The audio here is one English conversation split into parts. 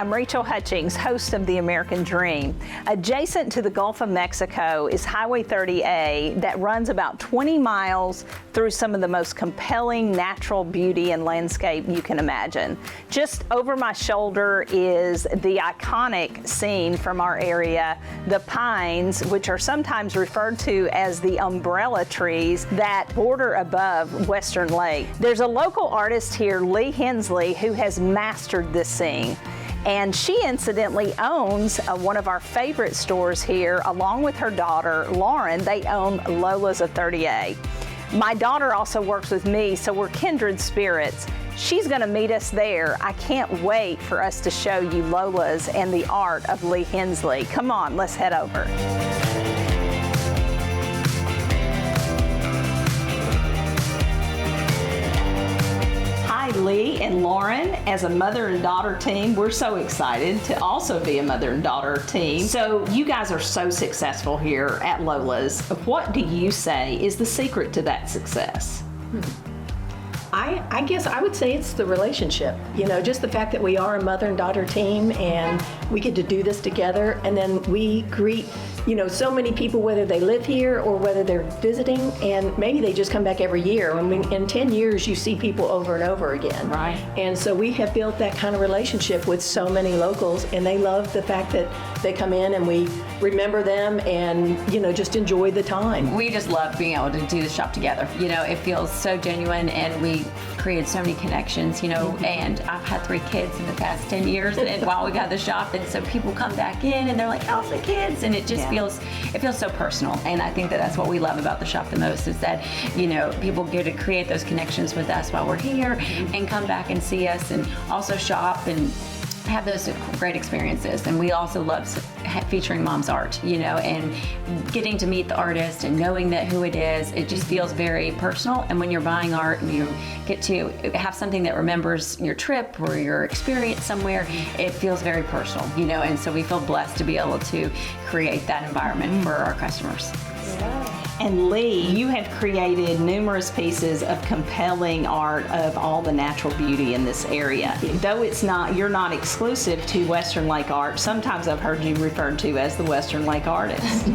I'm Rachel Hutchings, host of The American Dream. Adjacent to the Gulf of Mexico is Highway 30A that runs about 20 miles through some of the most compelling natural beauty and landscape you can imagine. Just over my shoulder is the iconic scene from our area, the pines, which are sometimes referred to as the umbrella trees that border above Western Lake. There's a local artist here, Kensley, who has mastered this scene. And she incidentally owns one of our favorite stores here, along with her daughter, Lauren. They own Lola's of 30A. My daughter also works with me, so we're kindred spirits. She's gonna meet us there. I can't wait for us to show you Lola's and the art of Kensley. Come on, let's head over. Lee and Lauren, as a mother and daughter team, we're so excited to also be a mother and daughter team. So you guys are so successful here at Lola's. What do you say is the secret to that success? I guess I would say it's the relationship. You know, just the fact that we are a mother and daughter team and we get to do this together, and then we greet, you know, so many people, whether they live here or whether they're visiting, and maybe they just come back every year. I mean, in 10 years, you see people over and over again. Right. And so we have built that kind of relationship with so many locals, and they love the fact that they come in and we remember them and, you know, just enjoy the time. We just love being able to do the shop together. You know, it feels so genuine, and we created so many connections, you know, and I've had 3 kids in the past 10 years and while we got the shop, and so people come back in and they're like, how's the kids? And it just feels so personal. And I think that that's what we love about the shop the most, is that, you know, people get to create those connections with us while we're here and come back and see us and also shop and have those great experiences. And we also love featuring mom's art, you know, and getting to meet the artist and knowing that who it is. It just feels very personal. And when you're buying art and you get to have something that remembers your trip or your experience somewhere, it feels very personal, you know. And so we feel blessed to be able to create that environment for our customers. And Lee, you have created numerous pieces of compelling art of all the natural beauty in this area. Though you're not exclusive to Western Lake art, sometimes I've heard you referred to as the Western Lake artist.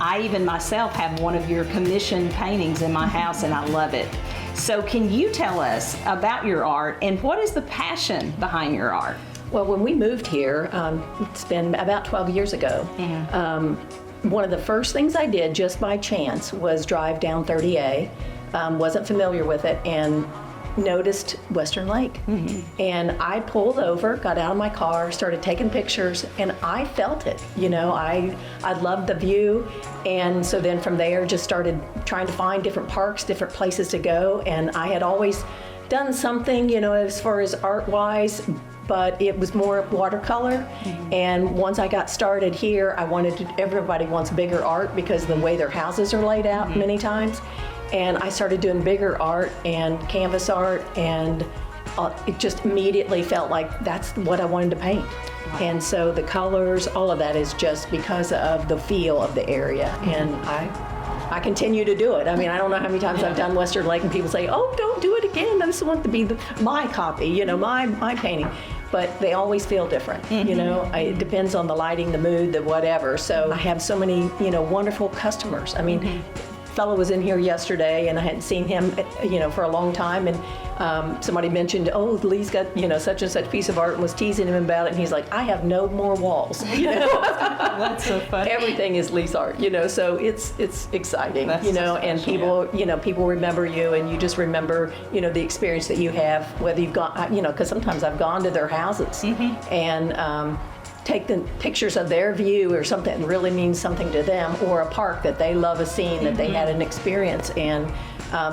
I even myself have one of your commissioned paintings in my house, and I love it. So can you tell us about your art and what is the passion behind your art? Well, when we moved here, it's been about 12 years ago. One of the first things I did, just by chance, was drive down 30A. Wasn't familiar with it, and noticed Western Lake. And I pulled over, got out of my car, started taking pictures, and I felt it. You know, I loved the view, and so then from there just started trying to find different parks, different places to go. And I had always done something, you know, as far as art-wise, but it was more watercolor. And once I got started here, everybody wants bigger art because of the way their houses are laid out many times. And I started doing bigger art and canvas art, and it just immediately felt like that's what I wanted to paint. And so the colors, all of that is just because of the feel of the area. And I continue to do it. I mean, I don't know how many times I've done Western Lake and people say, oh, don't do it again. I just want to be my copy, you know, my painting. But they always feel different, you know. It depends on the lighting, the mood, the whatever. So I have so many, you know, wonderful customers. I mean, fellow was in here yesterday, and I hadn't seen him, you know, for a long time, and somebody mentioned, oh, Lee's got, you know, such and such piece of art, and was teasing him about it, and he's like, I have no more walls, you know. That's so funny. Everything is Lee's art, you know, so it's exciting. That's, you know, so and people, you know, people remember you, and you just remember, you know, the experience that you have, whether you've gone, you know, because sometimes I've gone to their houses, and take the pictures of their view or something that really means something to them, or a park that they love a scene that they had an experience, and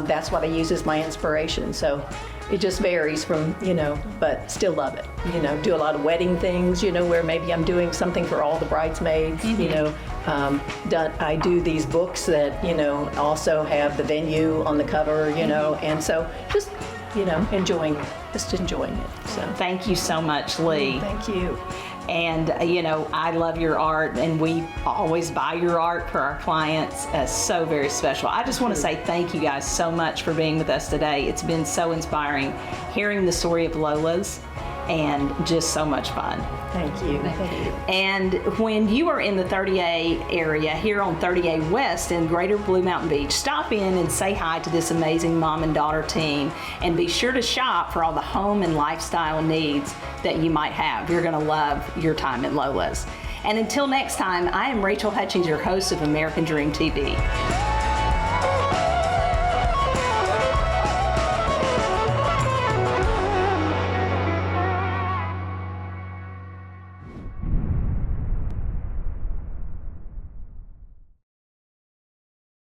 that's what I use as my inspiration. So it just varies from, you know, but still love it. You know, do a lot of wedding things, you know, where maybe I'm doing something for all the bridesmaids, you know. I do these books that, you know, also have the venue on the cover, you know, and so just, you know, enjoying it. So thank you so much, Lee. Thank you. And, you know, I love your art, and we always buy your art for our clients. So very special. I just want to say thank you guys so much for being with us today. It's been so inspiring hearing the story of Lola's and just so much fun. Thank you. Thank you. And when you are in the 30A area here on 30A West in Greater Blue Mountain Beach, stop in and say hi to this amazing mom and daughter team, and be sure to shop for all the home and lifestyle needs that you might have. You're going to love your time at Lola's. And until next time, I am Rachel Hutchings, your host of American Dream TV.